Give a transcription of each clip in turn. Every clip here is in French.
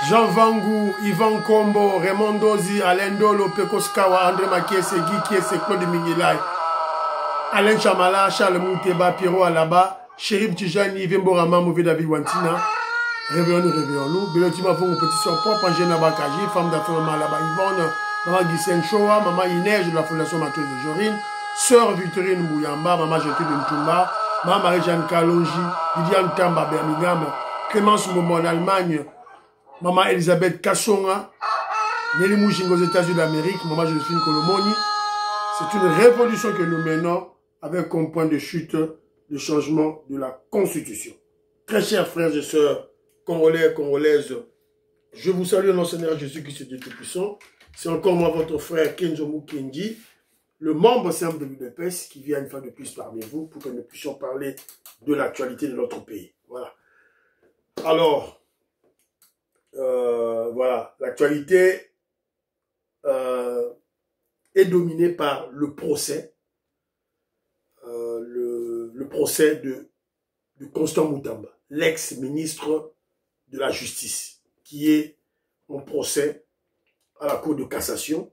Jean Vangou, Yvan Kombo, Raymond Dozi, Alain Dolo, Pekoskawa, André Makiese, Guy Kiese, Claude Mingilay, Alain Chamala, Charles Mouteba, Pierrot Alaba, Chérif Tijani, Vimborama, Mouvé David Wantina. Réveillons-nous. Bélotima Fongo, petit soeur propre, Angène Bakaji, femme d'affaires Maman Alaba Yvonne, Maman Guissène Shoa, Maman Inège de la Fondation Mateuse de Jorine, Sœur Victorine Mouyamba, Maman Jeté de Ntumba, Maman Marie-Jeanne Kalonji, Viviane Tamba, Birmingham, Clémence Momo en Allemagne, Maman Elisabeth Kassonga, Nelly Mouching aux États-Unis d'Amérique, Maman Josephine Kolomoni. C'est une révolution que nous menons avec comme point de chute le changement de la Constitution. Très chers frères et sœurs, Congolais, Congolaises, je vous salue au nom du Seigneur Jésus-Christ, Dieu Tout-Puissant. C'est encore moi, votre frère Kenzo Mukendi, le membre simple de l'UDPS, qui vient une fois de plus parmi vous pour que nous puissions parler de l'actualité de notre pays. Voilà. Alors, voilà, l'actualité est dominée par le procès, le procès de Constant Moutamba, l'ex-ministre de la Justice, qui est en procès à la Cour de cassation.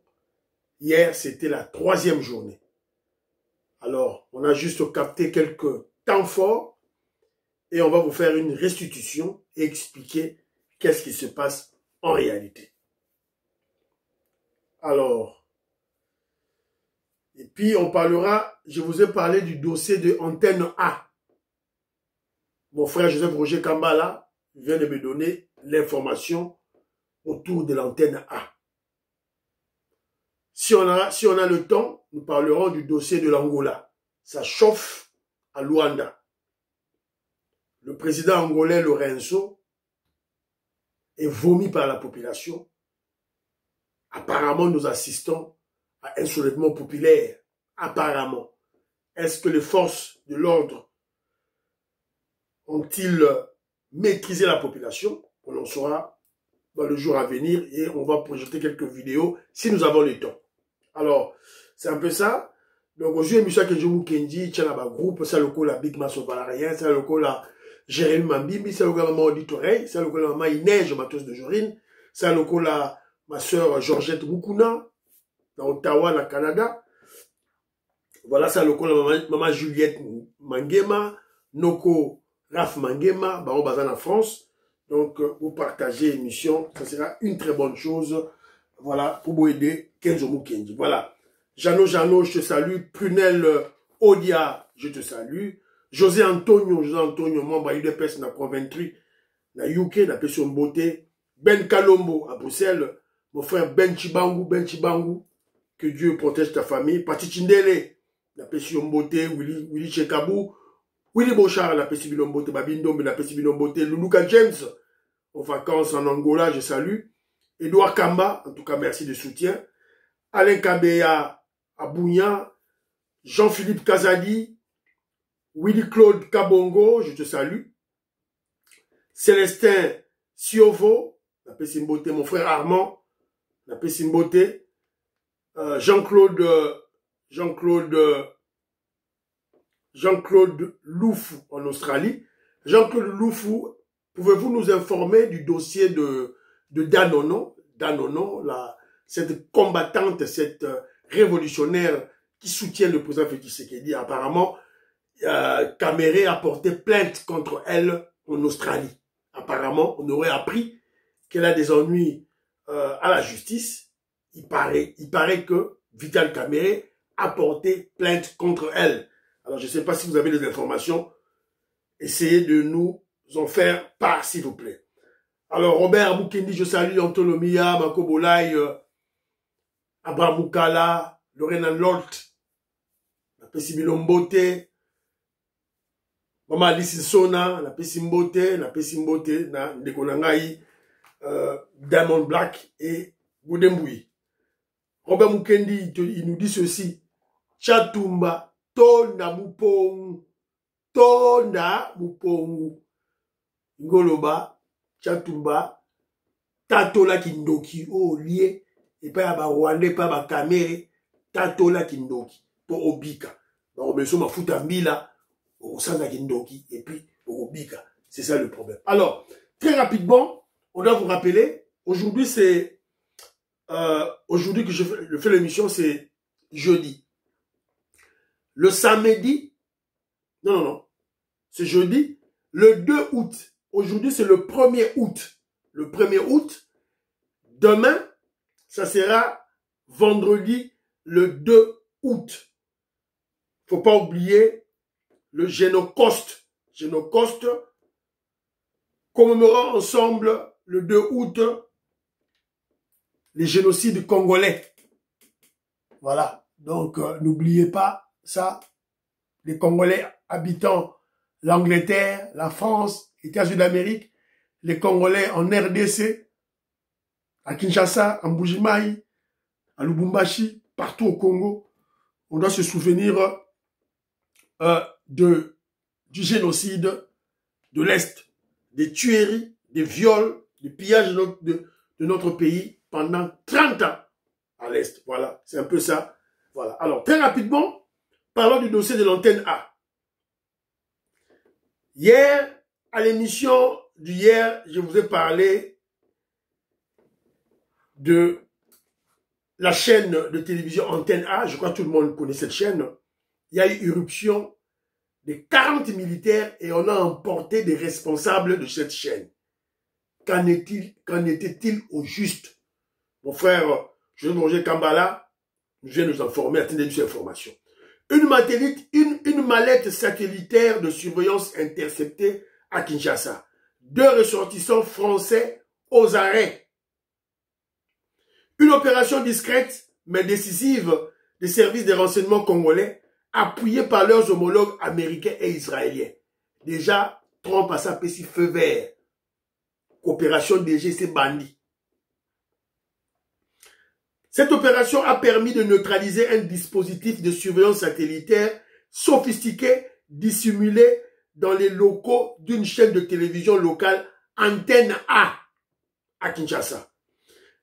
Hier, c'était la 3e journée. Alors, on a juste capté quelques temps forts et on va vous faire une restitution et expliquer qu'est-ce qui se passe en réalité. Alors, et puis on parlera, je vous ai parlé du dossier de Antenne A. Mon frère Joseph Roger Kambala vient de me donner l'information autour de l'antenne A. Si on a le temps, nous parlerons du dossier de l'Angola. Ça chauffe à Luanda. Le président angolais Lorenzo est vomi par la population. Apparemment, nous assistons à un soulèvement populaire. Apparemment. Est-ce que les forces de l'ordre ont-ils maîtrisé la population? On en saura dans le jour à venir et on va projeter quelques vidéos si nous avons le temps. Alors, c'est un peu ça. Donc, aujourd'hui, M. Kenzo Mukendi, Tchanaba Group, c'est le coup la Big Masso Valarien, c'est le coup la Jérémy Mambimbi, c'est le coup la Maman Auditoreille, c'est le coup la Maman Inège, Mateuse de Jorine, c'est le coup la ma soeur Georgette Mukuna, dans Ottawa, le Canada. Voilà, c'est le coup la Maman Juliette Mangema, Noko Raf Mangema, Baron Bazan en France. Donc, vous partagez l'émission, ça sera une très bonne chose. Voilà, pour vous aider, Kenzo Mukendi. Voilà. Jano, je te salue. Prunel Odia, je te salue. José Antonio, membre UDPS, na Coventry, na UK, na Pession Beauté. Ben Kalombo, à Bruxelles. Mon frère Ben Chibangu, que Dieu protège ta famille. Pati Chindele, na Pession Beauté. Willy Chekabou. Willy Bochard, la Pession Beauté. Babindombe, la Pession Beauté. Luluka James, en vacances en Angola, je salue. Edouard Kamba, en tout cas, merci de soutien. Alain Kabea Abounia, Jean-Philippe Kazadi, Willy-Claude Kabongo, je te salue. Célestin Siovo, la Pessimboté, mon frère Armand, la Pessimboté. Jean-Claude Loufou en Australie. Jean-Claude Loufou, pouvez-vous nous informer du dossier de Danono, cette combattante, cette révolutionnaire qui soutient le président Félix Tshisekedi? Apparemment, Caméré a porté plainte contre elle en Australie. Apparemment, on aurait appris qu'elle a des ennuis à la justice. Il paraît que Vital Caméré a porté plainte contre elle. Alors, je ne sais pas si vous avez des informations. Essayez de nous en faire part, s'il vous plaît. Alors, Robert Mukendi, je salue Antolomia, Mako Bolay, Abraham Mukala, Lorena Lolt, la Pessimilombote, Maman Alice Sona, la Pessimbote, na Ndekonangai, Diamond Black et Goudemboui. Robert Mukendi, il nous dit ceci. Chatumba, Tonda Mupongu, Ngoloba, Chatumba, Tatola Kindoki, oh lié, et pas à Rwanda, pas à Kamere, Tatola Kindoki, pour Obika. Donc, on me fout un bila, au Sanda Kindoki, et puis au Obika. C'est ça le problème. Alors, très rapidement, on doit vous rappeler aujourd'hui c'est aujourd'hui que je fais l'émission, c'est jeudi. Le samedi, non, c'est jeudi, le 2 août. Aujourd'hui, c'est le 1er août. Le 1er août, demain, ça sera vendredi, le 2 août. Faut pas oublier le Génocoste. Génocoste, commémorant ensemble le 2 août les génocides congolais. Voilà. Donc, n'oubliez pas ça. Les Congolais habitant l'Angleterre, la France, les États-Unis d'Amérique, les Congolais en RDC, à Kinshasa, en Mbuji-Mayi, à Lubumbashi, partout au Congo. On doit se souvenir du génocide de l'Est, des tueries, des viols, des pillages de notre pays pendant 30 ans à l'Est. Voilà, c'est un peu ça. Voilà. Alors, très rapidement, parlons du dossier de l'antenne A. Hier, à l'émission d'hier, je vous ai parlé de la chaîne de télévision Antenne A. Je crois que tout le monde connaît cette chaîne. Il y a eu irruption de 40 militaires et on a emporté des responsables de cette chaîne. Qu'en était-il au juste? Mon frère José Kambala vient nous informer, attendez ces informations. Une mallette satellitaire de surveillance interceptée à Kinshasa. 2 ressortissants français aux arrêts. Une opération discrète mais décisive des services de renseignement congolais appuyés par leurs homologues américains et israéliens. Déjà, Trump a sa petit feu vert. Coopération DGC bandit. Cette opération a permis de neutraliser un dispositif de surveillance satellitaire sophistiqué, dissimulé dans les locaux d'une chaîne de télévision locale Antenne A à Kinshasa.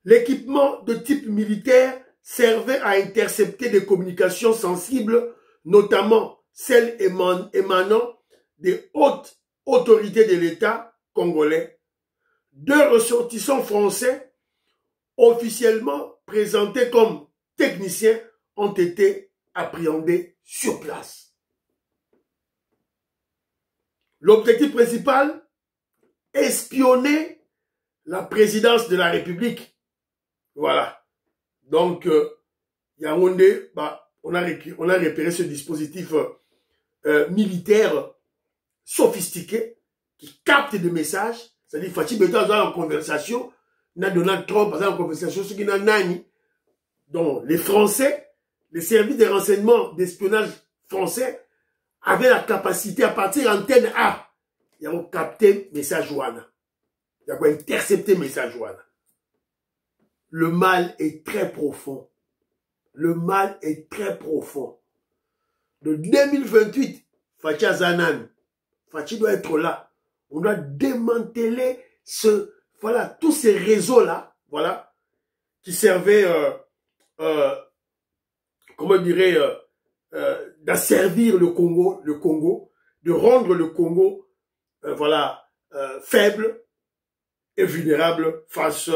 L'équipement de type militaire servait à intercepter des communications sensibles, notamment celles émanant des hautes autorités de l'État congolais. 2 ressortissants français officiellement présentés comme techniciens ont été appréhendés sur place. L'objectif principal, espionner la présidence de la République. Voilà. Donc, Yaoundé, on a repéré ce dispositif militaire sophistiqué qui capte des messages. C'est-à-dire, Fachi Beto dans en conversation, n'a Donald Trump dans en conversation, ce qui n'a nani. Donc, les Français, les services de renseignement d'espionnage français avaient la capacité à partir d'antenne A. Ils ont capté message Wana. Ils ont intercepté message Wana. Le mal est très profond. Le mal est très profond. De 2028, Fachi Zanan, Fachi doit être là. On doit démanteler tous ces réseaux-là, voilà, qui servaient, comment dirais, d'asservir le Congo, de rendre le Congo, faible et vulnérable face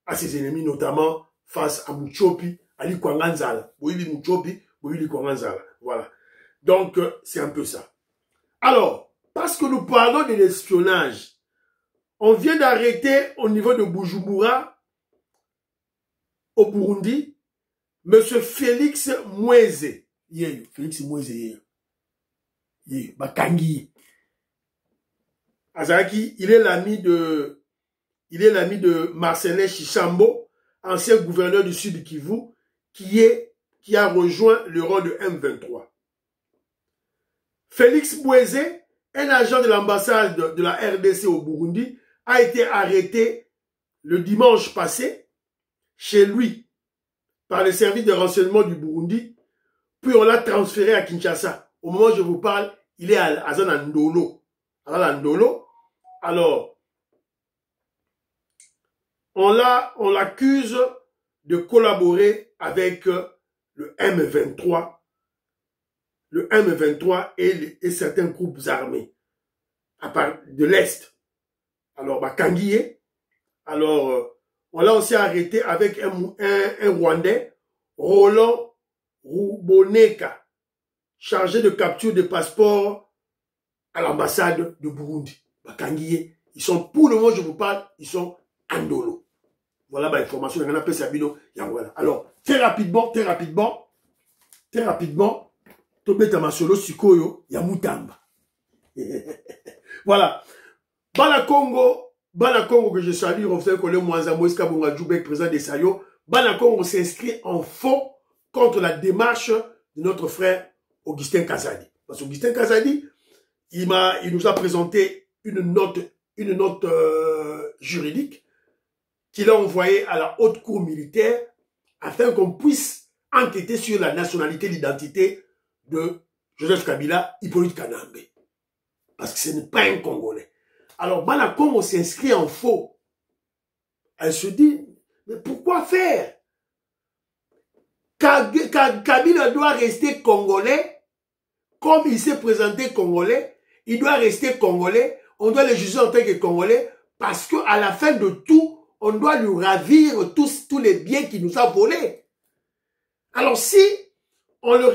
à ses ennemis, notamment face à Muchopi, Ali Kwanganzala. Boili Muchopi, Boili Kwanganzala. Voilà. Donc, c'est un peu ça. Alors, parce que nous parlons de l'espionnage, on vient d'arrêter au niveau de Bujumbura, au Burundi, M. Félix Mweze. Félix Mweze. Bakangi. Azaki, il est l'ami de Marcelin Chichambo, ancien gouverneur du Sud Kivu, qui a rejoint le rang de M23. Félix Mweze, un agent de l'ambassade de la RDC au Burundi, a été arrêté le dimanche passé chez lui par les services de renseignement du Burundi, puis on l'a transféré à Kinshasa. Au moment où je vous parle, il est à Zanandolo. Alors, on l'accuse de collaborer avec le M23 et certains groupes armés à part de l'Est. Alors, Kangiyé, alors, On l'a aussi arrêté avec un Rwandais, Roland Ruboneka, chargé de capture de passeports à l'ambassade de Burundi. Bakangiye, ils sont, pour le moment je vous parle, ils sont andolo. Voilà l'information, il y en a peu Sabino. Voilà. Alors, très rapidement, Tobeta Masolo Sikoyo, Yamutamba. Voilà. Bana Congo que je salue, Rofsel Kole Mwanza Moïska Bonga Djoubek, président des Sayo. Bana Congo s'inscrit en faux contre la démarche de notre frère Augustin Kazadi. Parce qu'Augustin Kazadi, il nous a présenté une note juridique qu'il a envoyée à la haute cour militaire afin qu'on puisse enquêter sur la nationalité, l'identité de Joseph Kabila, Hippolyte Kanambe. Parce que ce n'est pas un Congolais. Alors, Bana Congo s'inscrit en faux. Elle se dit, mais pourquoi faire? Kabila doit rester Congolais, comme il s'est présenté Congolais, il doit rester Congolais, on doit le juger en tant que Congolais, parce qu'à la fin de tout, on doit lui ravir tous les biens qu'il nous a volés. Alors si on lui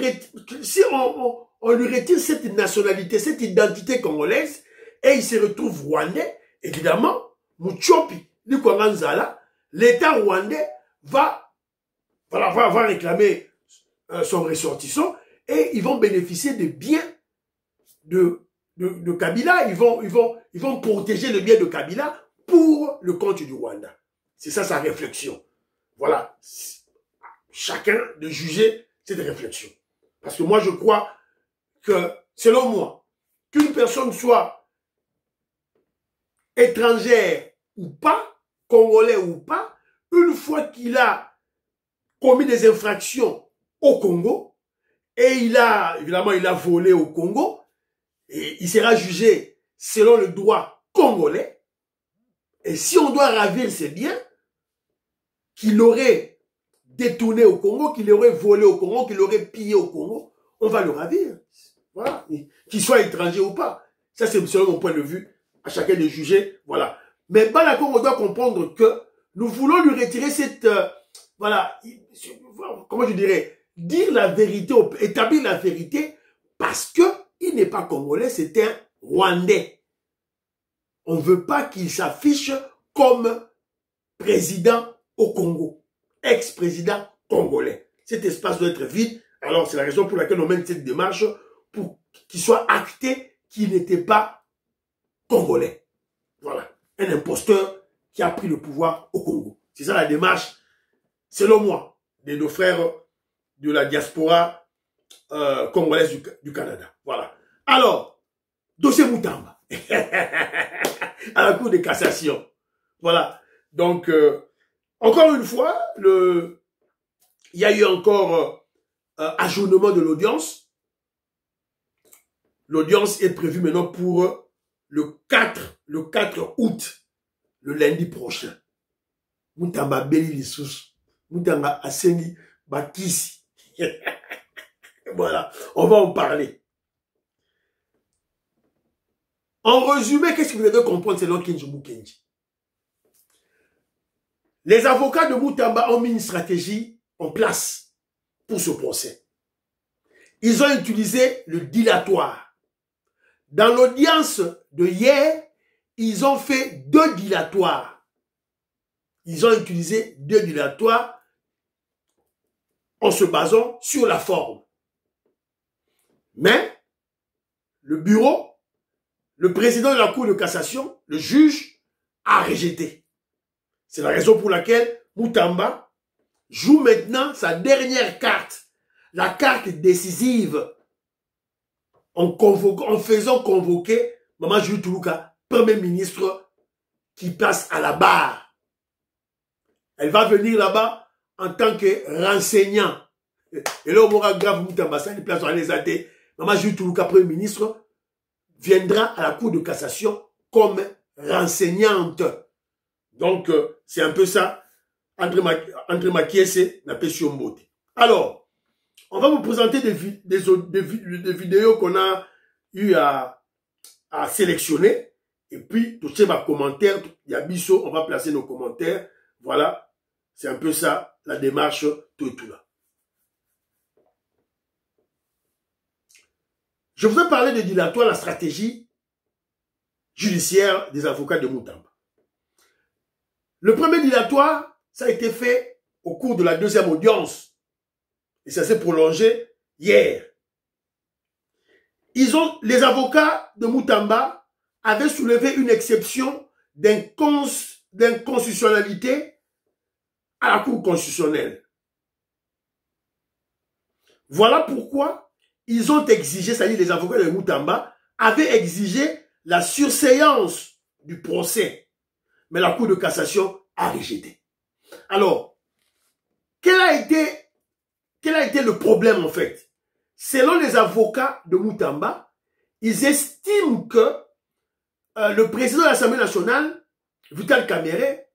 retire cette nationalité, cette identité congolaise, et il se retrouve rwandais, évidemment, Muchopi, l'État rwandais va réclamer son ressortissant et ils vont bénéficier des biens de Kabila. Ils vont protéger le bien de Kabila pour le compte du Rwanda. C'est ça sa réflexion. Voilà. Chacun de juger cette réflexion. Parce que moi, je crois que, selon moi, qu'une personne soit étrangère ou pas, congolais ou pas, une fois qu'il a commis des infractions au Congo, et évidemment, il a volé au Congo, et il sera jugé selon le droit congolais, et si on doit ravir ses biens, qu'il aurait détourné au Congo, qu'il aurait volé au Congo, qu'il aurait pillé au Congo, on va le ravir. Voilà. Qu'il soit étranger ou pas. Ça, c'est selon mon point de vue. À chacun de juger. Voilà. Mais Bana Congo doit comprendre que nous voulons lui retirer cette... voilà. Comment je dirais? Dire la vérité, établir la vérité, parce que il n'est pas congolais, c'est un Rwandais. On ne veut pas qu'il s'affiche comme président au Congo. Ex-président congolais. Cet espace doit être vide. Alors, c'est la raison pour laquelle on mène cette démarche pour qu'il soit acté qu'il n'était pas congolais. Voilà. Un imposteur qui a pris le pouvoir au Congo. C'est ça la démarche, selon moi, de nos frères de la diaspora congolaise du Canada. Voilà. Alors, dossier Mutamba. À la Cour de cassation. Voilà. Donc, encore une fois, il y a eu encore ajournement de l'audience. L'audience est prévue maintenant pour le 4 août, le lundi prochain. Mutamba Beli Lissous. Mutamba Asengi Bakisi. Voilà, on va en parler. En résumé, qu'est-ce que vous devez comprendre selon Kinji Mukenji? Les avocats de Mutamba ont mis une stratégie en place pour ce procès. Ils ont utilisé le dilatoire. Dans l'audience de hier, ils ont fait 2 dilatoires. Ils ont utilisé 2 dilatoires en se basant sur la forme. Mais le bureau, le président de la Cour de cassation, le juge, a rejeté. C'est la raison pour laquelle Mutamba joue maintenant sa dernière carte, la carte décisive, en faisant convoquer Maman Jules Toulouka, Premier ministre, qui passe à la barre. Elle va venir là-bas en tant que renseignant. Et là, on aura grave Mutamba, ça, il place dans les athées. Maman Jules Toulouka, Premier ministre, viendra à la Cour de cassation comme renseignante. Donc, c'est un peu ça. André Makiese n'a pas su mbote. Alors, on va vous présenter des vidéos qu'on a eu à sélectionner. Et puis, tout ces commentaires, il y a Bisso, on va placer nos commentaires. Voilà, c'est un peu ça, la démarche Totoula. Je voudrais parler de dilatoire, la stratégie judiciaire des avocats de Moutamba. Le premier dilatoire, ça a été fait au cours de la deuxième audience. Et ça s'est prolongé hier. Les avocats de Moutamba avaient soulevé une exception d'inconstitutionnalité à la Cour constitutionnelle. Voilà pourquoi ils ont exigé, c'est-à-dire les avocats de Moutamba avaient exigé la surséance du procès. Mais la Cour de cassation a rejeté. Alors, quel a été le problème en fait? Selon les avocats de Moutamba, ils estiment que le président de l'Assemblée nationale, Vital Kamerhe,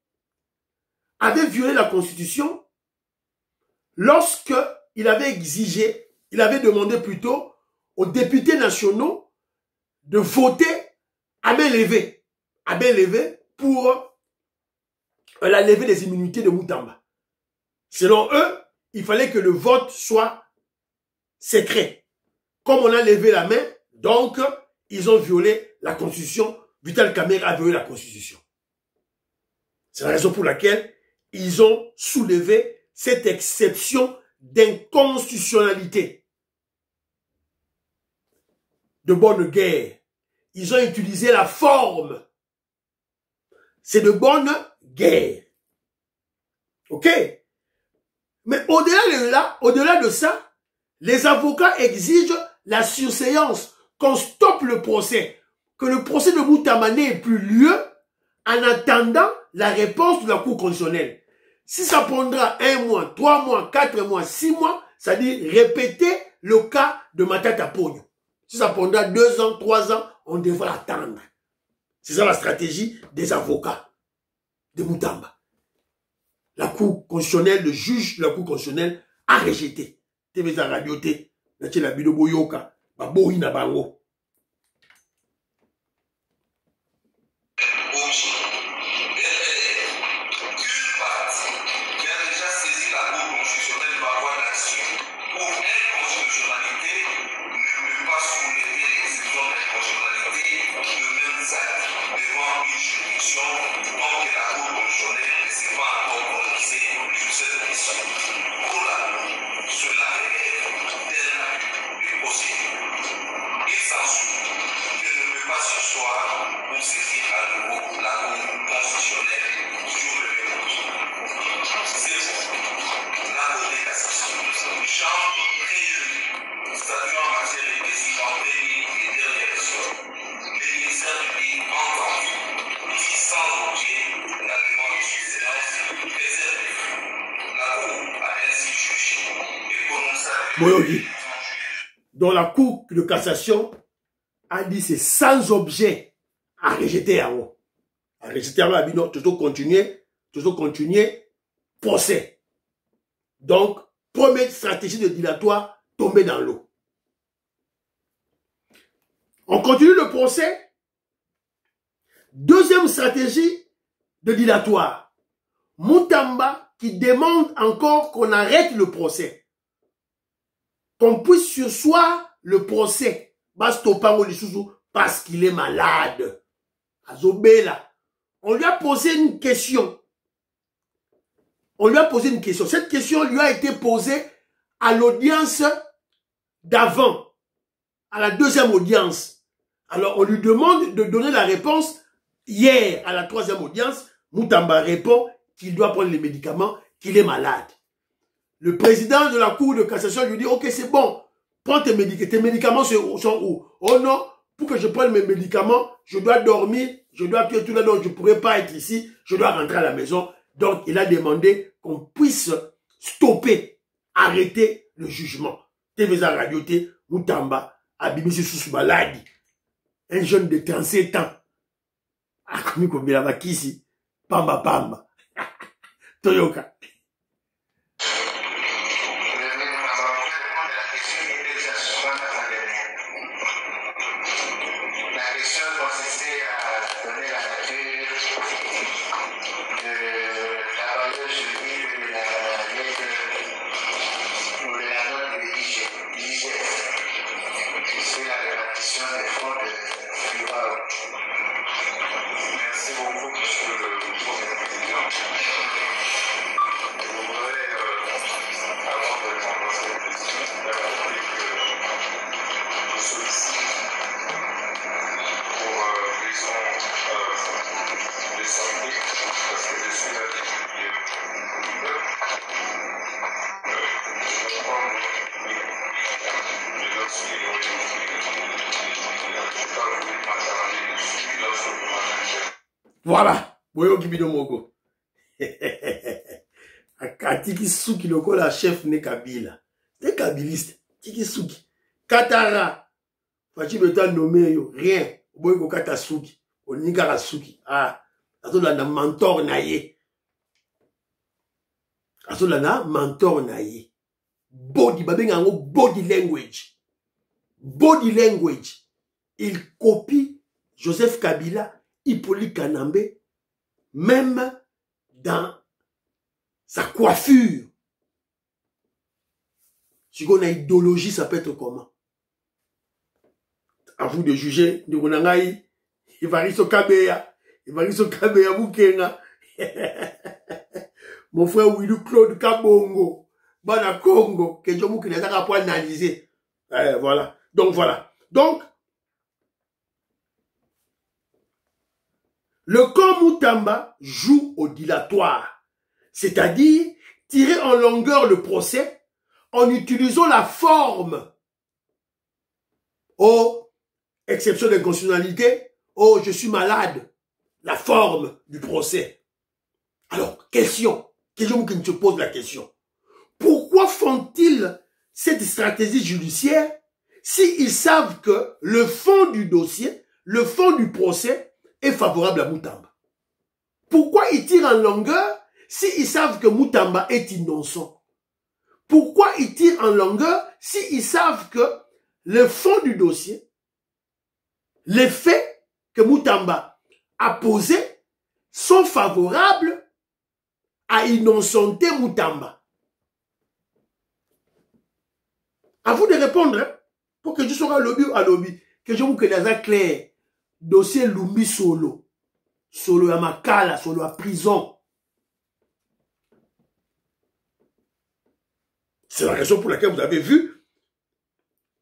avait violé la Constitution lorsqu'il avait exigé, il avait demandé plutôt aux députés nationaux de voter à main levée pour la levée des immunités de Moutamba. Selon eux, il fallait que le vote soit secret. Comme on a levé la main, donc, ils ont violé la Constitution. Vital Kamerhe a violé la Constitution. C'est la raison pour laquelle ils ont soulevé cette exception d'inconstitutionnalité. De bonne guerre. Ils ont utilisé la forme. C'est de bonne guerre. Ok? Mais au-delà de ça, les avocats exigent la surséance, qu'on stoppe le procès, que le procès de Moutamba n'ait plus lieu en attendant la réponse de la Cour constitutionnelle. Si ça prendra 1 mois, 3 mois, 4 mois, 6 mois, ça dit répéter le cas de Matata Pogno. Si ça prendra 2 ans, 3 ans, on devra attendre. C'est ça la stratégie des avocats de Moutamba. La Cour constitutionnelle, le juge de la Cour constitutionnelle a rejeté. TV à radio T, la bido boyoka, babohi na bango. Dont la Cour de cassation a dit c'est sans objet à rejeter à haut. À rejeter à haut, non, toujours continuer, procès. Donc, première stratégie de dilatoire, tomber dans l'eau. On continue le procès. Deuxième stratégie de dilatoire. Moutamba qui demande encore qu'on arrête le procès. Qu'on puisse sursoir le procès. Parce qu'il est malade. Azobela. On lui a posé une question. Cette question lui a été posée à l'audience d'avant. À la deuxième audience. Alors on lui demande de donner la réponse hier à la troisième audience. Moutamba répond qu'il doit prendre les médicaments, qu'il est malade. Le président de la Cour de cassation lui dit, ok, c'est bon, prends tes médicaments. Tes médicaments sont où? Oh non, pour que je prenne mes médicaments, je dois dormir, je dois tuer tout là, donc je ne pourrais pas être ici, je dois rentrer à la maison. Donc, il a demandé qu'on puisse stopper, arrêter le jugement. TVza Radioté, Moutamba, Abimisi sous maladie. Un jeune de 37 ans. Ah, comme il y a ici. Pamba, pamba. Toyoka. Voilà. Boyo Kibino Moko. Tiki Suki lokola chef ne Kabila. C'est kabiliste. Tiki Suki. Katara. Fachi Beta nommé yo. Rien. Boyo Kata Suki. Onikara Suki. Ah. Azola na mentor na ye. Azola na mentor na ye. Body. Babenga ngo body language. Body language. Il copie Joseph Kabila, Hippolyte Kanambe, même dans sa coiffure. Si on a idéologie, ça peut être comment? À vous de juger. Ivariso Kabeya, Bukenga. Mon frère Willou Claude Kabongo, Bana Congo, que je vous n'ai pas analysé. Voilà. Donc voilà. Donc, le camp Moutamba joue au dilatoire, c'est-à-dire tirer en longueur le procès en utilisant la forme. Oh, exception d'inconstitutionnalité, oh, je suis malade, la forme du procès. Alors, question qui se pose la question. Pourquoi font-ils cette stratégie judiciaire s'ils savent que le fond du dossier, le fond du procès est favorable à Moutamba? Pourquoi ils tirent en longueur s'ils savent que Moutamba est innocent? Pourquoi ils tirent en longueur s'ils savent que le fond du dossier, les faits que Moutamba a posés sont favorables à innocenter Moutamba? À vous de répondre, hein, pour que je sois lobby à lobby, que je vous connaisse clair. Dossier Lumbi Solo. Solo à Makala, Solo à prison. C'est la raison pour laquelle vous avez vu,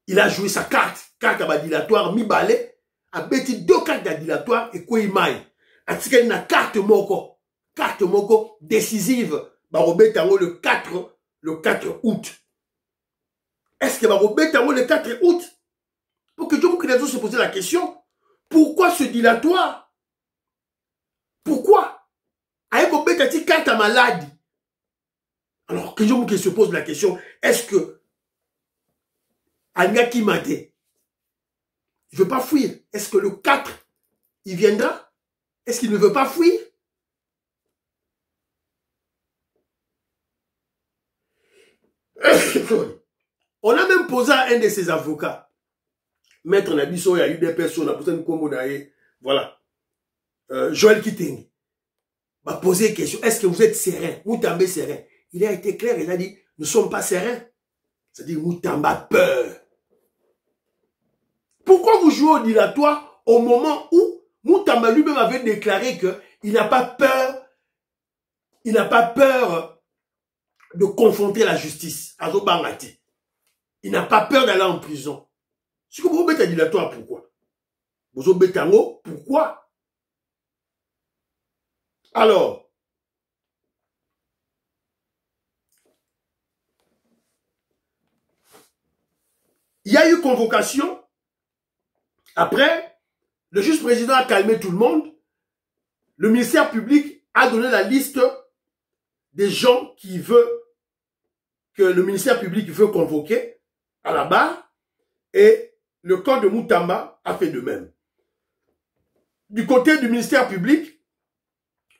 il a joué sa carte à dilatoire, mi-balé, a bêti 2 cartes d'adilatoire et quoi il maille. A tiré une carte moko décisive, le 4 août. Est-ce que le 4 août? Pour que je vous connaisse se poser la question, pourquoi ce dilatoire? Pourquoi? Avec une carte à maladie. Alors que je vous se pose la question, est-ce que Anga Kimate, il ne veut pas fuir? Est-ce que le 4, il viendra? Est-ce qu'il ne veut pas fuir? On a même posé à un de ses avocats, Maître Nabiso, il y a eu des personnes, voilà, Joël Kiteng, m'a posé une question, est-ce que vous êtes serein? Moutamba serein? Il a été clair, il a dit, nous ne sommes pas sereins. C'est-à-dire, Moutamba a peur. Pourquoi vous jouez au dilatoire au moment où Moutamba lui-même avait déclaré qu'il n'a pas peur, de confronter la justice à Zobangati. Il n'a pas peur d'aller en prison. Si vous mettez un dilatoire, pourquoi? Vous mettez un mot, pourquoi? Alors, il y a eu convocation. Après, le juge président a calmé tout le monde. Le ministère public a donné la liste des gens que le ministère public veut convoquer à la barre. Et le camp de Moutamba a fait de même. Du côté du ministère public,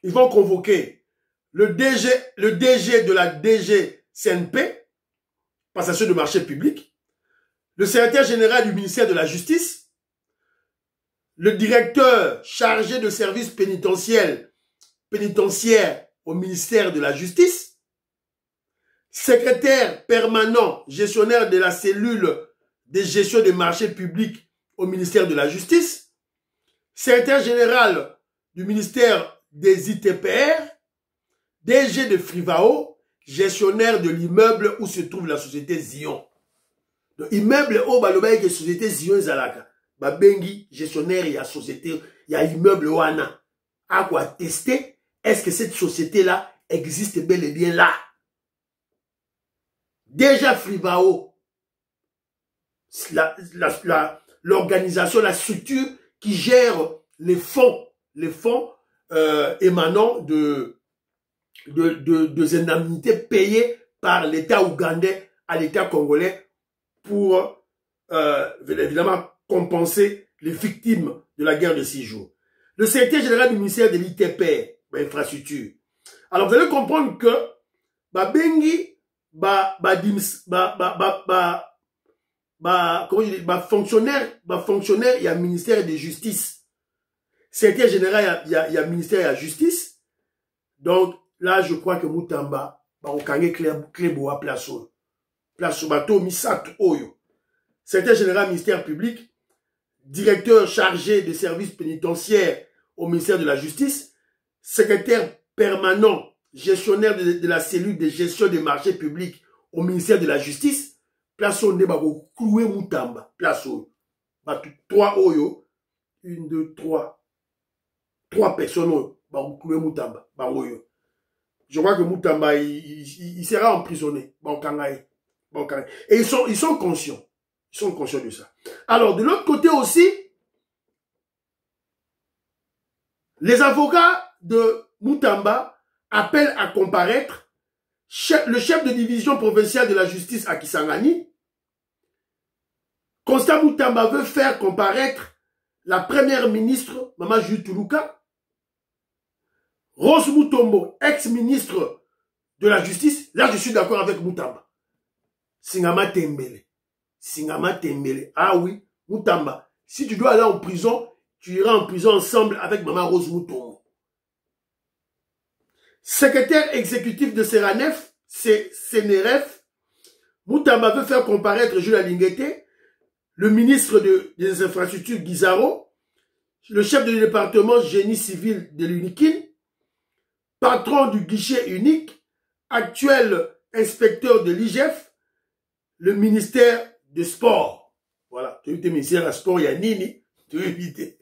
ils vont convoquer le DG de la DGCNP, passation de marché public, le secrétaire général du ministère de la Justice, le directeur chargé de services pénitentiaires au ministère de la Justice, secrétaire permanent gestionnaire de la cellule de gestion des marchés publics au ministère de la Justice, secrétaire général du ministère des ITPR, DG de Frivao, gestionnaire de l'immeuble où se trouve la société Zion. Donc, immeuble où balobaye que société Zion Zalaka, babengi gestionnaire y a société, y a immeuble wana. À quoi tester, est-ce que cette société-là existe bel et bien là? Déjà Frivao, l'organisation, la structure qui gère les fonds émanant de indemnités payées par l'État ougandais à l'État congolais pour évidemment compenser les victimes de la guerre de 6 jours. Le secrétaire général du ministère de l'ITP, infrastructure. Alors vous allez comprendre que Bengi, fonctionnaire, il y a ministère de justice. Secrétaire général, il y a ministère de la justice. Donc là, je crois que Moutamba, on kange Klebo à place bateau Misato Oyo. Secrétaire général ministère public, directeur chargé des services pénitentiaires au ministère de la Justice, secrétaire permanent, gestionnaire de la cellule de gestion des marchés publics au ministère de la Justice, place on est cloué Moutamba, place on. 3 Oyo, 1, 2, 3. 3 personnes cloué Moutamba, Oyo. Je crois que Moutamba, il sera emprisonné. Et ils sont conscients. Ils sont conscients de ça. Alors, de l'autre côté aussi, les avocats de Moutamba appellent à comparaître le chef de division provinciale de la justice à Kisangani. Constant Moutamba veut faire comparaître la première ministre, Maman Jules Toulouka, Rose Mutombo, ex-ministre de la justice. Là, je suis d'accord avec Moutamba. Singama Tembele. Singama Tembele. Ah oui, Moutamba. Si tu dois aller en prison, tu iras en prison ensemble avec Maman Rose Mutombo. Secrétaire exécutif de Seranef, c'est Seneref. Moutamba veut faire comparaître Jules Alinguete, le ministre des infrastructures Guizaro, le chef du département génie civil de l'UNIKIN, patron du guichet unique, actuel inspecteur de l'IGF, le ministère des Sports. Voilà, tu as vu, ministère des Sports, il y a Nini, tu as évité.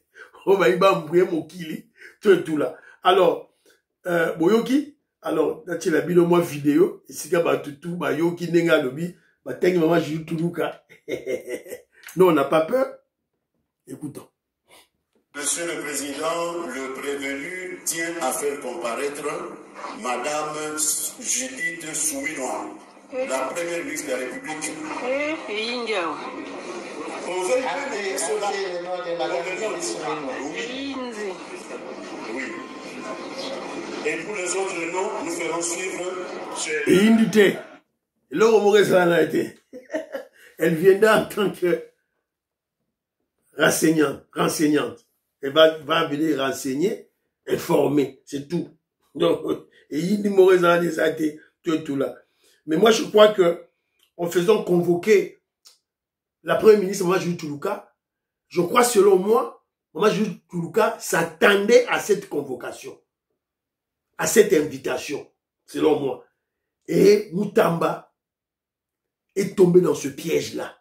On va y bambouiller mon kili, tout là. Alors, Boyoki, alors, là, tu as vu le mois vidéo, et si tu as tout, Yoki, Nenga, Lobi, Tengi, Maman, Jules Toulouka. Non, on n'a pas peur. Écoutons. Monsieur le Président, le prévenu tient à faire comparaître Madame Judith Souminois, la première ministre de la République. On veut appeler cela le nom de Madame Souminois. Oui. Et pour les autres noms, nous ferons suivre chez... Indité. Elle viendra en tant que renseignante. Elle va venir renseigner et former, c'est tout. Donc, et il dit tout là. Mais moi, je crois que en faisant convoquer la première ministre, Maman Jules Toulouka, je crois selon moi, Maman Jules Toulouka s'attendait à cette convocation, à cette invitation, selon moi. Et Moutamba est tombé dans ce piège-là.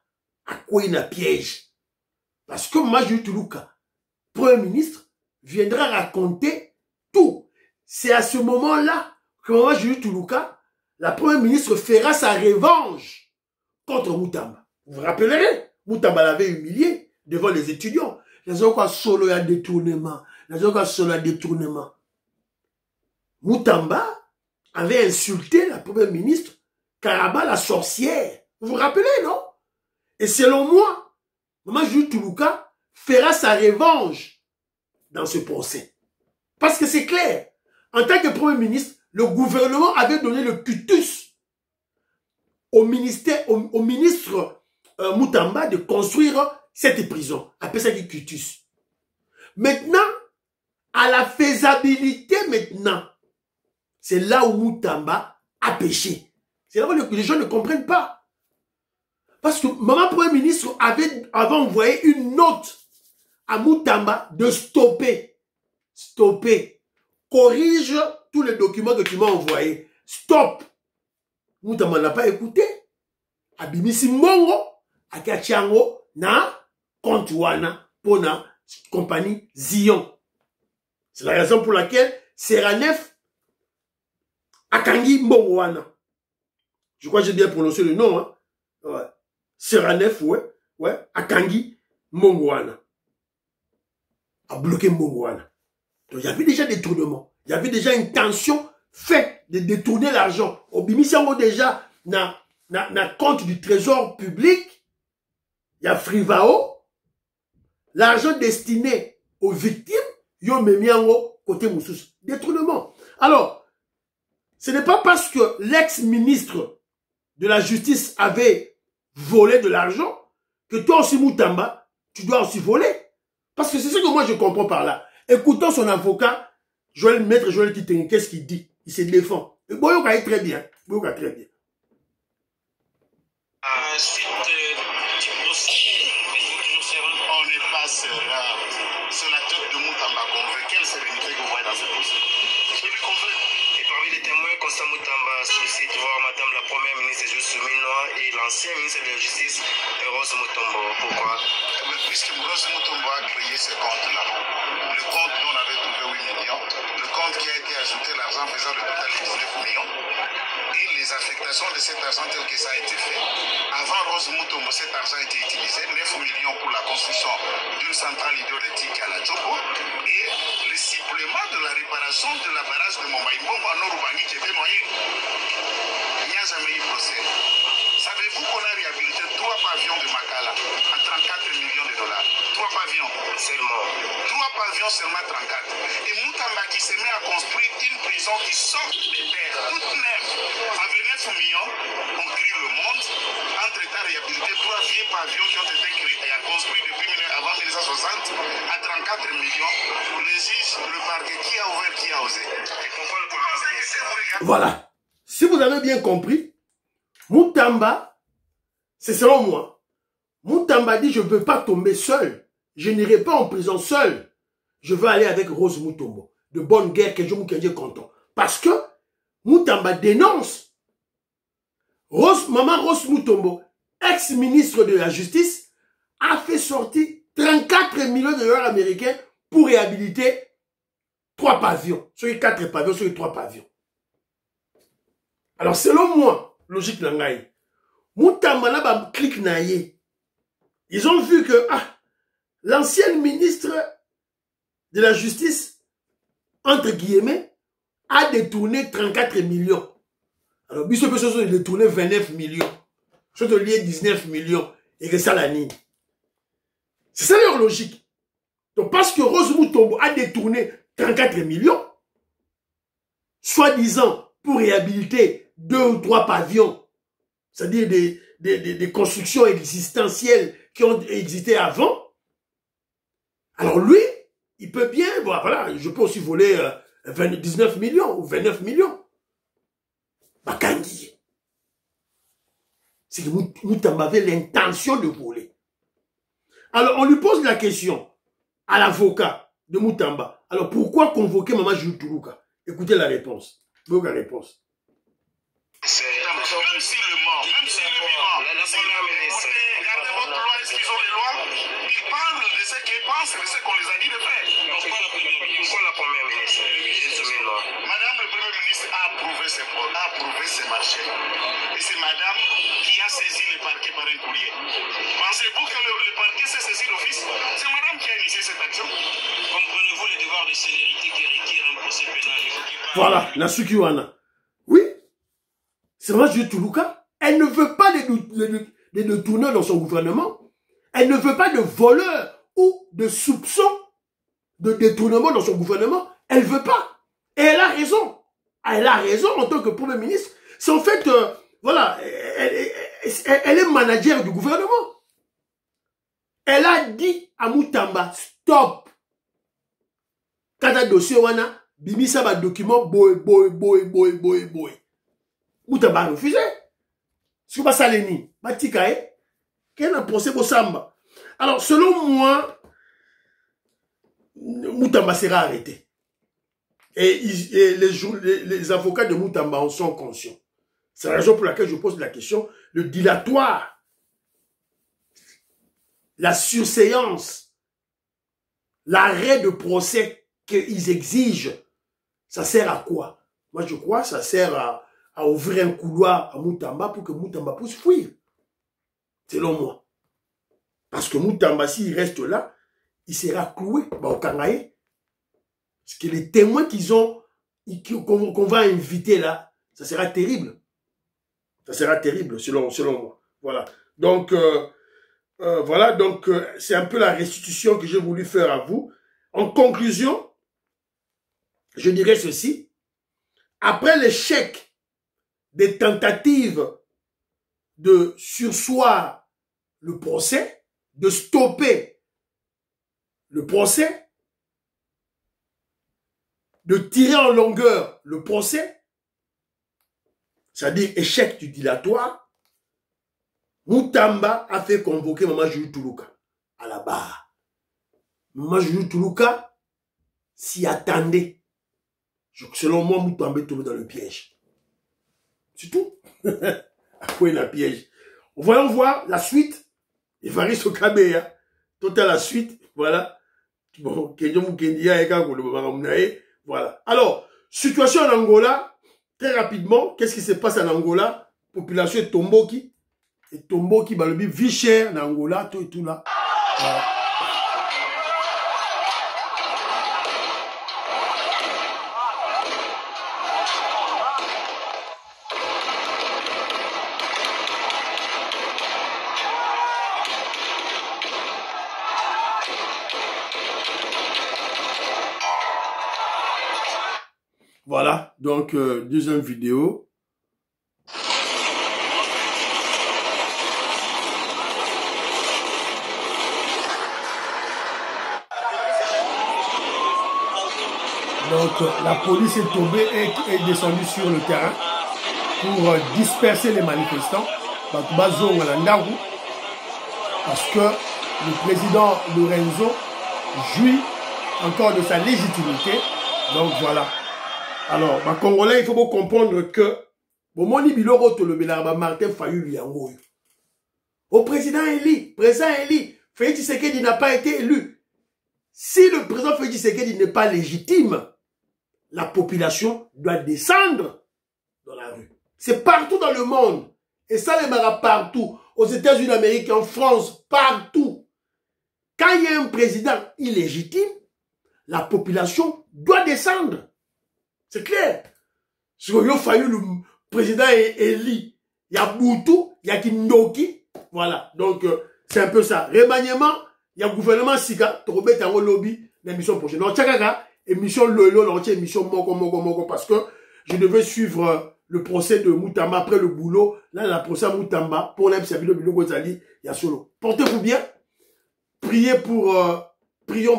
À quoi il a piège? Parce que Maman Jules Toulouka, Premier ministre, viendra raconter tout. C'est à ce moment-là que Maman Jules Toulouka, la Première ministre, fera sa revanche contre Moutamba. Vous vous rappellerez, Moutamba l'avait humilié devant les étudiants. Les autres solo à détournement. Les autres solo à détournement. Moutamba avait insulté la Première ministre Karaba la sorcière. Vous vous rappelez, non? Et selon moi, Maman Jules Toulouka fera sa revanche dans ce procès. Parce que c'est clair. En tant que Premier ministre, le gouvernement avait donné le cutus au ministre Moutamba de construire cette prison. Appelez ça du cutus. Maintenant, à la faisabilité maintenant, c'est là où Moutamba a péché. C'est là où les gens ne comprennent pas. Parce que Maman Premier ministre avait envoyé une note à Moutamba de stopper. Stopper. Corrige tous les documents que tu m'as envoyés. Stop. Moutamba n'a pas écouté. Abimisi Mbongo, Akachango, na Kontouana, Pona, compagnie Zion. C'est la raison pour laquelle Seranef Akangi Mbongoana. Je crois que j'ai bien prononcé le nom, hein. Ouais. Seranef, ouais, Akangi Mbongoana. A bloqué Mbongoana. Donc, il y avait déjà des détournements. Il y avait déjà une tension faite de détourner l'argent. Au Bimisiango déjà, na compte du trésor public, il y a Frivao, l'argent destiné aux victimes, yo memiango côté Moussous. Détournement. Alors, ce n'est pas parce que l'ex-ministre de la justice avait volé de l'argent que toi aussi Moutamba, tu dois aussi voler. Parce que c'est ce que moi je comprends par là. Écoutons son avocat, Maître Joël Kiteng, qu'est-ce qu'il dit? Il se défend. Et Boyoka est très bien. Boyoka très bien. Suite du procès, on n'est pas sur la tête de Moutamba convaincu. Quelle sérénité que vous voyez dans ce procès? Je lui convainc. Et parmi les témoins, Constant Moutamba suscite voir Madame la Première ministre Jules Souminoa et l'ancien ministre de la Justice, Rose Mutombo. Pourquoi? Puisque Rose Mutombo a créé ce compte-là. Le compte dont on avait trouvé 8 millions, le compte qui a été ajouté l'argent faisant le total de 19 millions, et les affectations de cet argent tel que ça a été fait. Avant Rose Mutombo, cet argent a été utilisé, 9 millions pour la construction d'une centrale hydroélectrique à la Djoko, et le supplément de la réparation de la barrage de Momaïbongo à Norubangi qui était noyé. Il n'y a jamais eu procès. Savez-vous qu'on a réhabilité 3 pavillons de Makala à 34 millions de dollars? 3 pavillons seulement. 3 pavillons seulement 34. Et Moutamba qui se met à construire une prison qui sort des terres, toute neuve. Avec 9 millions, on crie le monde. Entre-temps, réhabilité 3 vieux pavillons qui ont été créés et construits depuis avant 1960 à 34 millions. Les juges, le parquet, qui a ouvert, qui a osé. Et pourquoi le premier ministre? Voilà. Si vous avez bien compris, Moutamba, c'est selon moi. Moutamba dit, je ne veux pas tomber seul. Je n'irai pas en prison seul. Je veux aller avec Rose Mutombo. De bonne guerre que je me content. Parce que Moutamba dénonce Maman Rose Mutombo, ex-ministre de la Justice, a fait sortir 34 millions de dollars américains pour réhabiliter 3 pavillons. Sur les 4 pavillons, sur les 3 pavillons. Alors, selon moi, logique nangaï, Moutamba n'a pas clic naïe. Ils ont vu que l'ancienne ministre de la Justice, entre guillemets, a détourné 34 millions. Alors, Bissot peut se détourner 29 millions. Je te lié 19 millions. Et que ça la nie. C'est ça leur logique. Donc, parce que Rose Mutombo a détourné 34 millions, soi-disant pour réhabiliter 2 ou 3 pavillons, c'est-à-dire des constructions existentielles qui ont existé avant, alors lui, il peut bien, bon, voilà, je peux aussi voler 19 millions ou 29 millions. Bakangi. C'est que Moutamba avait l'intention de voler. Alors, on lui pose la question à l'avocat de Moutamba. Alors, pourquoi convoquer Maman Jules Toulouka? Écoutez la réponse. Écoutez la réponse. Même si le mort, même si le vivant, la première ministre, regardez votre loi, est-ce qu'ils ont les lois? Ils parlent de ce qu'ils pensent, de ce qu'on les a dit de faire. Pourquoi la première ministre? Madame le Premier ministre a approuvé ces marchés. Et c'est madame qui a saisi le parquet par un courrier. Pensez-vous que le parquet s'est saisi d'office? C'est madame qui a initié cette action. Comprenez-vous le devoir de célérité qui requiert un procès pénal? Voilà, Nasukiwana. Oui. C'est vrai, Jules Toulouka, elle ne veut pas de détourneurs dans son gouvernement. Elle ne veut pas de voleurs ou de soupçons de détournement dans son gouvernement. Elle ne veut pas. Et elle a raison. Elle a raison en tant que Premier ministre. C'est en fait, voilà, elle est manager du gouvernement. Elle a dit à Moutamba, stop. Quand un dossier, wana, bimisa ba document, boy. Moutamba a refusé. Ce que ça l'ennemi. Batikae, quel a procès pour Samba. Alors, selon moi, Moutamba sera arrêté. Et les avocats de Moutamba en sont conscients. C'est la raison pour laquelle je pose la question. Le dilatoire, la surséance, l'arrêt de procès qu'ils exigent, ça sert à quoi? Moi, je crois que ça sert à ouvrir un couloir à Moutamba pour que Moutamba puisse fuir. Selon moi. Parce que Moutamba, s'il reste là, il sera cloué au Kangaï. Parce que les témoins qu'on va inviter là, ça sera terrible. Ça sera terrible, selon moi. Voilà. Donc, voilà. Donc, c'est un peu la restitution que j'ai voulu faire à vous. En conclusion, je dirais ceci. Après l'échec des tentatives de surseoir le procès, de stopper le procès, de tirer en longueur le procès, c'est-à-dire échec du dilatoire, Moutamba a fait convoquer Maman Juju Toulouka à la barre. Maman Juju Toulouka s'y attendait. Selon moi, Moutamba est tombé dans le piège. C'est tout. Après le piège. Voyons voir la suite. Évariste Okabeya. Total la suite. Voilà. Bon, voilà. Alors, situation en Angola, très rapidement, qu'est-ce qui se passe en Angola? Population est Tomboki. Et Tomboki, bah, le but, vie chère en Angola, tout et tout là. Voilà. Voilà, donc deuxième vidéo. Donc la police est tombée et est descendue sur le terrain pour disperser les manifestants. Parce que le président Lorenzo jouit encore de sa légitimité. Donc voilà. Alors, les Congolais, il faut comprendre que Martin Fayulu au président élu, Félix Tshisekedi n'a pas été élu. Si le président Félix Tshisekedi n'est pas légitime, la population doit descendre dans la rue. C'est partout dans le monde. Et ça les marra partout. Aux États-Unis d'Amérique, en France, partout. Quand il y a un président illégitime, la population doit descendre. C'est clair. Si il a fallu le président Eli, il y a Boutou, il y a Kindoki. Voilà. Donc, c'est un peu ça. Remaniement, il y a gouvernement Sika, Torobet en lobby, l'émission prochaine. Donc, Tchakaka, émission Lolo, l'entière émission Moko, parce que je devais suivre le procès de Moutamba après le boulot. Là, la procès à Moutamba, pour l'MCB de Bilo Gozali, il y a solo. Portez-vous bien. Prions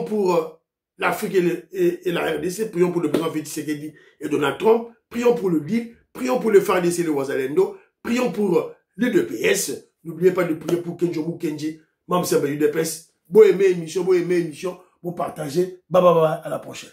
pour l'Afrique et la RDC, prions pour le président Félix Tshisekedi et Donald Trump, prions pour le deal, prions pour le FARDC et le Ouazalendo, prions pour l'UDPS, n'oubliez pas de prier pour Kenjomu Kenji, membre de l'UDPS, vous aimez émission, vous partagez, bye bye bye, à la prochaine.